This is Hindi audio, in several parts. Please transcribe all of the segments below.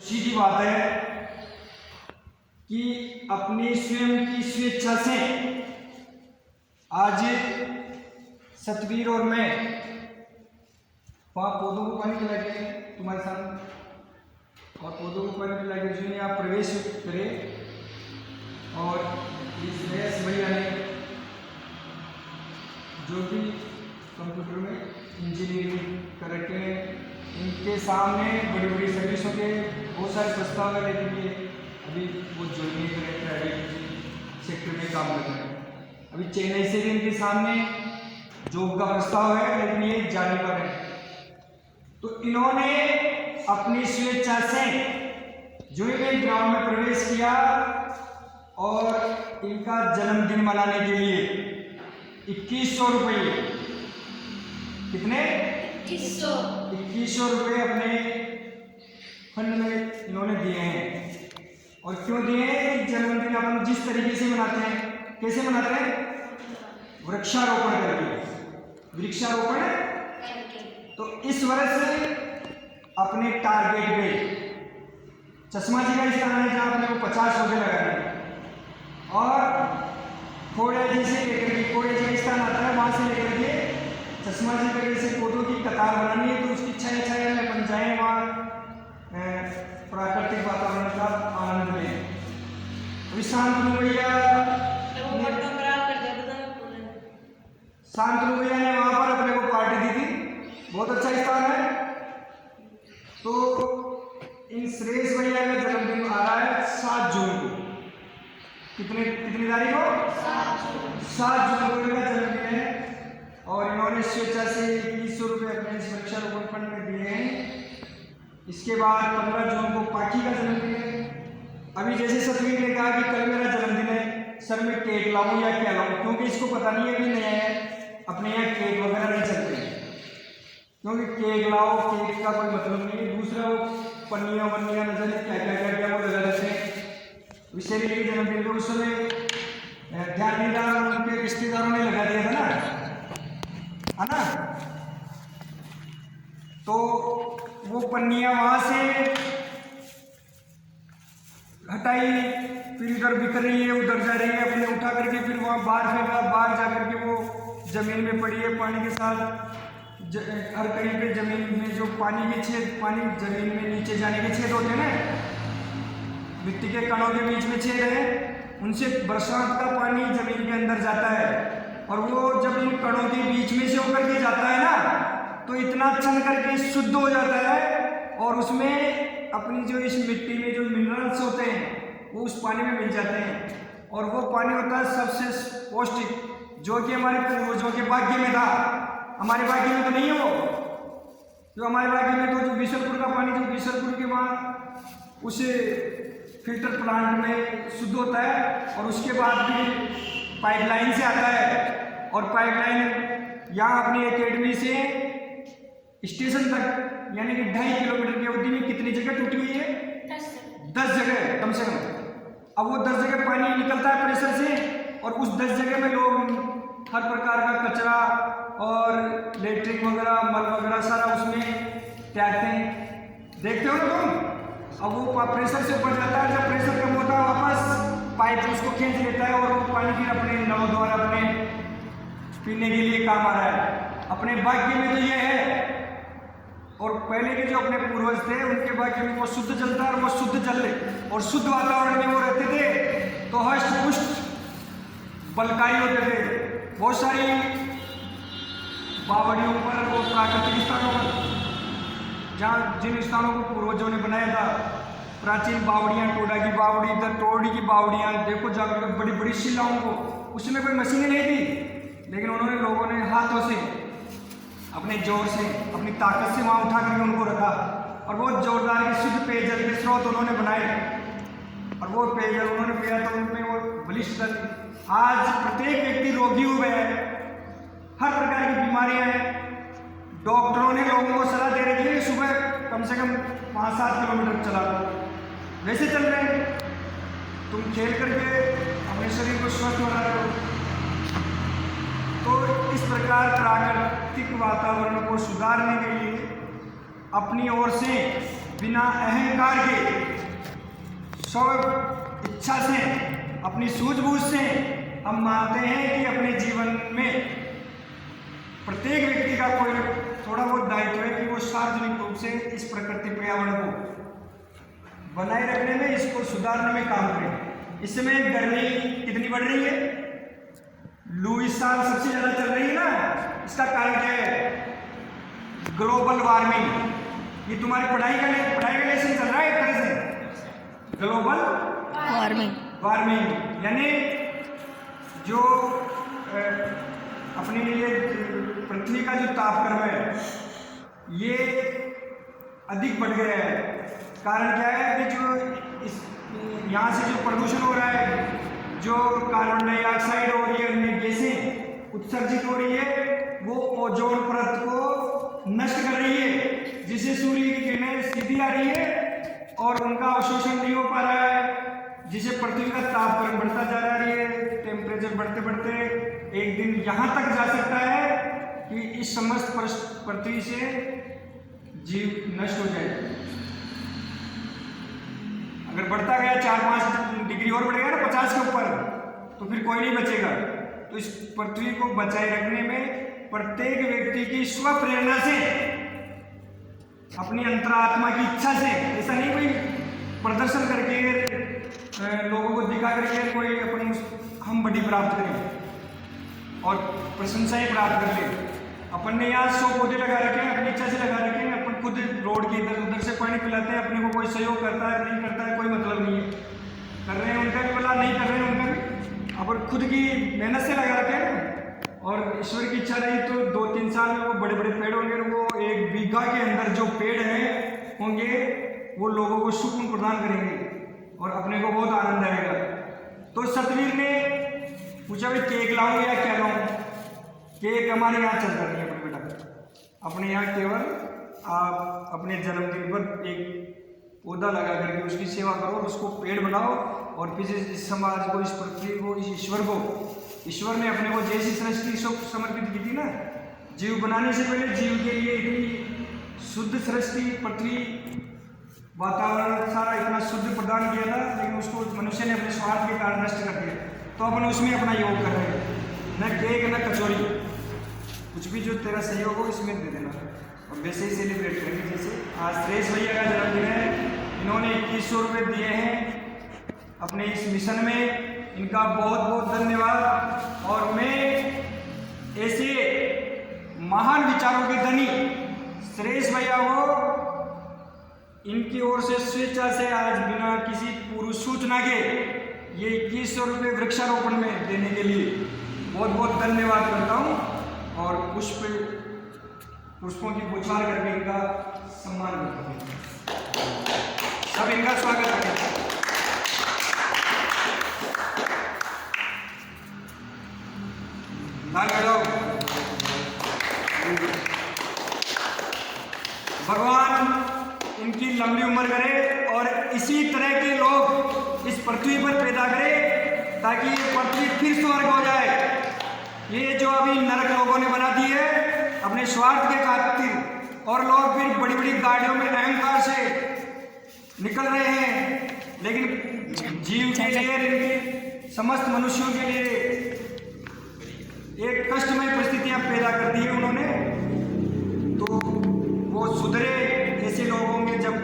सीधी बात है कि अपनी स्वयं की स्वेच्छा से आज सतवीर और मैं वहाँ पौधों को पानी पिला के तुम्हारे साथ और पौधों को पानी पिला के जो आप प्रवेश करें। और इस नरेश भैया ने जो भी कंप्यूटर में इंजीनियरिंग कर रखे हैं, इनके सामने बड़ी बड़ी सर्विसों के बहुत सारे प्रस्ताव है, लेकिन ये अभी वो ज्वाइन नहीं करें, प्राइवेट सेक्टर में काम कर रहे हैं। अभी चेन्नई से भी इनके सामने जॉब का प्रस्ताव है, लेकिन ये जा नहीं पा रहे। तो इन्होंने अपनी स्वेच्छा से जो भी ग्राउंड में प्रवेश किया और इनका जन्मदिन मनाने के लिए 2100 रुपये, कितने 2100 रुपये अपने फंड में इन्होंने दिए हैं। और क्यों दिए हैं? जन्मदिन अपन जिस तरीके से मनाते हैं, कैसे मनाते हैं? वृक्षारोपण करके, वृक्षारोपण। तो इस वर्ष अपने टारगेट पे चश्मा जी का स्थान है जहाँ अपने को 50 पौधे लगाने हैं, और खोड़े जी से लेकर के खोड़े जी का स्थान आता है, वहाँ से लेकर के चश्मा जी का जैसे पौधों की कतार बनानी है। तो उसकी छाया में बन जाए, वहाँ प्राकृतिक वातावरण का आनंद लें। अभी शांतनु भैया ने वहाँ पर अपने को पार्टी दी थी, बहुत अच्छा स्थान है। तो इन सुरेश भैया का जन्मदिन आ रहा है 7 जून को। कितनी तारीख को? 7 जून को इनका जन्मदिन है। और इन्होंने स्वेच्छा से 2100 रुपये अपने इस वृक्षारोपण फंड में दिए हैं। इसके बाद 15 जून को पाखी का जन्मदिन है। अभी जैसे सतवीर ने कहा कि कल मेरा जन्मदिन है, सर मैं केक लाऊं या क्या लाऊं, क्योंकि इसको पता नहीं है, भी नहीं है, अपने यहाँ केक वगैरह नहीं चलते, क्योंकि केक लाओ, केक का कोई मतलब नहीं है। दूसरा वो पन्नियाँ वन्नियाँ न जाने क्या वो लगा देते हैं। विशेष के जन्मदिन पे उस समय ध्यान नहीं रहा, उनके रिश्तेदारों ने लगा दिया था ना, है ना। तो वो पन्नियाँ वहाँ से हटाई, फिर इधर बिखर रही है, उधर जा रही है, अपने उठा करके फिर वहाँ बाहर फेंका, बाहर जा करके वो जमीन में पड़ी है पानी के साथ। हर कहीं पे जमीन में जो पानी के छेद, पानी जमीन में नीचे जाने के छेद होते हैं ना, मिट्टी के कणों के बीच में छेद है, उनसे बरसात का पानी जमीन के अंदर जाता है। और वो जब इन कणों के बीच में से होकर के जाता है ना, तो इतना छन करके शुद्ध हो जाता है, और उसमें अपनी जो इस मिट्टी में जो मिनरल्स होते हैं वो उस पानी में मिल जाते हैं। और वो पानी होता है सबसे पौष्टिक, जो कि हमारे पूर्वजों के भाग्य में था। हमारे भाग्य में तो नहीं है वो, जो हमारे भाग्य में तो जो बीसलपुर का पानी, जो बीसलपुर के वहाँ उस फिल्टर प्लांट में शुद्ध होता है, और उसके बाद भी पाइपलाइन से आता है। और पाइपलाइन यहाँ अपनी एकेडमी से स्टेशन तक, यानी कि 2.5 किलोमीटर की अवधि में कितनी जगह टूटी हुई है? 10 जगह कम से कम। अब वो 10 जगह पानी निकलता है प्रेशर से, और उस 10 जगह में लोग हर प्रकार का कचरा और लेट्रिन वगैरह, मल वगैरह सारा उसमें त्यागते हैं, देखते हो तुम। अब वो प्रेशर से ऊपर जाता है, जब प्रेशर कम होता है वापस पाइप उसको खींच लेता है, और वो पानी फिर अपने नलों द्वारा अपने पीने के लिए काम आ रहा है। अपने भाग्य में तो ये है। और पहले के जो अपने पूर्वज थे, उनके भाग्य में वो शुद्ध जल था, और वो शुद्ध जल और शुद्ध वातावरण में वो रहते थे, तो हष्ट पुष्ट बलकारी होते थे। बहुत सारी बावड़ियों पर, वो प्राकृतिक स्थानों पर, जहाँ जिन स्थानों को पूर्वजों ने बनाया था, प्राचीन बावड़ियाँ, टोडा की बावड़ी, इधर टोड़ी की बावड़ियाँ देखो जाकर, बड़ी बड़ी शिलाओं को, उसमें कोई मशीनें नहीं थी, लेकिन उन्होंने लोगों ने हाथों से, अपने जोर से, अपनी ताकत से वहाँ उठा करके उनको रखा, और बहुत जोरदार के शुद्ध पेयजल के स्रोत उन्होंने बनाए, और वो पेयजल उन्होंने पिया तो उनमें वो बलिष्ठ। आज प्रत्येक व्यक्ति रोगी हुए है, हर प्रकार की बीमारियां हैं। डॉक्टरों ने लोगों को सलाह दे रखी है कि सुबह कम से कम 5-7 किलोमीटर चला लो, वैसे चल रहे हैं। तुम खेल करके अपने शरीर को स्वस्थ बना रहे हो। तो इस प्रकार प्राकृतिक वातावरण को सुधारने के लिए अपनी ओर से बिना अहंकार के स्व इच्छा से, अपनी सूझबूझ से हम मानते हैं कि अपने जीवन में प्रत्येक व्यक्ति का कोई थोड़ा बहुत दायित्व है कि वो सार्वजनिक रूप से इस प्रकृति पर्यावरण को बनाए रखने में, इसको सुधारने में काम करें। इस समय गर्मी कितनी बढ़ रही है, लू इस साल सबसे ज्यादा चल रही है ना, इसका कारण क्या है? Global warming. ये तुम्हारी पढ़ाई का लेसन चल रहा है एक तरह से, ग्लोबल वार्मिंग यानी जो अपने लिए पृथ्वी का जो तापक्रम है ये अधिक बढ़ गया है। कारण क्या है कि जो इस यहाँ से जो प्रदूषण हो रहा है, जो कार्बन डाइऑक्साइड हो रही है, अन्य गैसें उत्सर्जित हो रही है, वो ओजोन परत को नष्ट कर रही है, जिससे सूर्य की किरणें सीधी आ रही है और उनका अवशोषण नहीं हो पा रहा है, जिससे पृथ्वी का तापक्रम बढ़ता जा रहा है। टेम्परेचर बढ़ते बढ़ते एक दिन यहाँ तक जा सकता है कि इस समस्त पृथ्वी से जीव नष्ट हो जाए। अगर बढ़ता गया 4-5 डिग्री और बढ़ेगा ना 50 के ऊपर, तो फिर कोई नहीं बचेगा। तो इस पृथ्वी को बचाए रखने में प्रत्येक व्यक्ति की स्व प्रेरणा से, अपनी अंतरात्मा की इच्छा से, ऐसा नहीं कोई प्रदर्शन करके लोगों को दिखा करके कोई अपनी हम बड़ी प्राप्त करें और प्रशंसाएं प्राप्त कर ले। अपन ने यहाँ 100 पौधे लगा रखे हैं, अपनी इच्छा से लगा रखे हैं, अपन खुद रोड के इधर उधर से पानी पिलाते हैं, अपने को कोई सहयोग करता है नहीं करता है कोई मतलब नहीं है। कर रहे हैं उनका भी भला, नहीं कर रहे हैं उनका भी, अपन खुद की मेहनत से लगा रखे हैं। और ईश्वर की इच्छा रही तो 2-3 साल में वो बड़े बड़े पेड़ होंगे, वो 1 बीघा के अंदर जो पेड़ हैं होंगे वो लोगों को सुकून प्रदान करेंगे और अपने को बहुत आनंद आएगा। तो सतवीर ने पूछा भाई केक लाऊं या क्या लाऊं? केक हमारे यहाँ चलता नहीं है अपने बेटा, अपने यहाँ केवल आप अपने जन्मदिन पर एक पौधा लगा करके उसकी सेवा करो, उसको पेड़ बनाओ और फिर इस समाज को, इस पृथ्वी को, इस ईश्वर ने अपने को जैसी सृष्टि समर्पित की थी ना, जीव बनाने से पहले जीव के लिए इतनी शुद्ध सृष्टि, पृथ्वी, वातावरण सारा इतना शुद्ध प्रदान किया था, लेकिन उसको मनुष्य ने अपने स्वार्थ के कारण नष्ट कर दिया। तो अपन उसमें अपना योग कर रहे हैं, न केक न कचौरी, कुछ भी जो तेरा सहयोग हो इसमें दे देना। और वैसे ही सेलिब्रेट करेंगे। जैसे आज श्रेष्ठ भैया का जन्मदिन है, इन्होंने 2100 रुपये दिए हैं अपने इस मिशन में, इनका बहुत बहुत धन्यवाद। और मैं ऐसे महान विचारों के धनी श्रेष्ठ भैया को इनकी ओर से स्वेच्छा से आज बिना किसी पूर्व सूचना के ये 2100 रुपये वृक्षारोपण में देने के लिए बहुत बहुत धन्यवाद करता हूँ और पुष्पों की बौछार करके इनका सम्मान करता हूँ। सब इनका स्वागत करें। भगवान इनकी लंबी उम्र करे और इसी तरह के लोग इस पृथ्वी पर पैदा करे ताकि ये पृथ्वी फिर स्वर्ग हो जाए। ये जो अभी नरक लोगों ने बना दी है अपने स्वार्थ के खातिर, और लोग फिर बड़ी बड़ी गाड़ियों में अहंकार से निकल रहे हैं, लेकिन जीव के लिए, समस्त मनुष्यों के लिए एक कष्टमय परिस्थितियां पैदा कर दी है उन्होंने। तो वो सुधरे ऐसे लोग होंगे जब,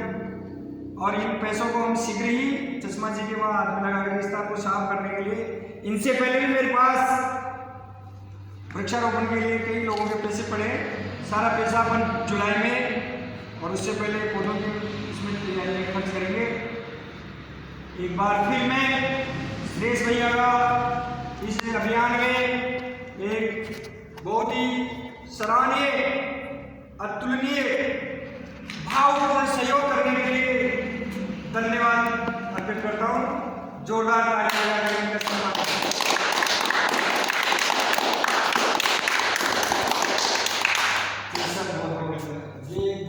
और इन पैसों को हम शीघ्र ही चश्मा जी के वहाँ हाथ में लगा कर रिश्ता को साफ करने के लिए, इनसे पहले भी मेरे पास वृक्षारोपण के लिए कई लोगों के पैसे पड़े, सारा पैसा अपन जुलाई में और उससे पहले पौधों की इसमें तैयारी खर्च करेंगे। एक बार फिर मैं श्रेष्ठ भैया का इस अभियान में एक बहुत ही सराहनीय, अतुलनीय, भावपूर्ण सहयोग करने के लिए धन्यवाद अर्पित करता हूँ। जोरदार तालियां बजाकर इनका सम्मान।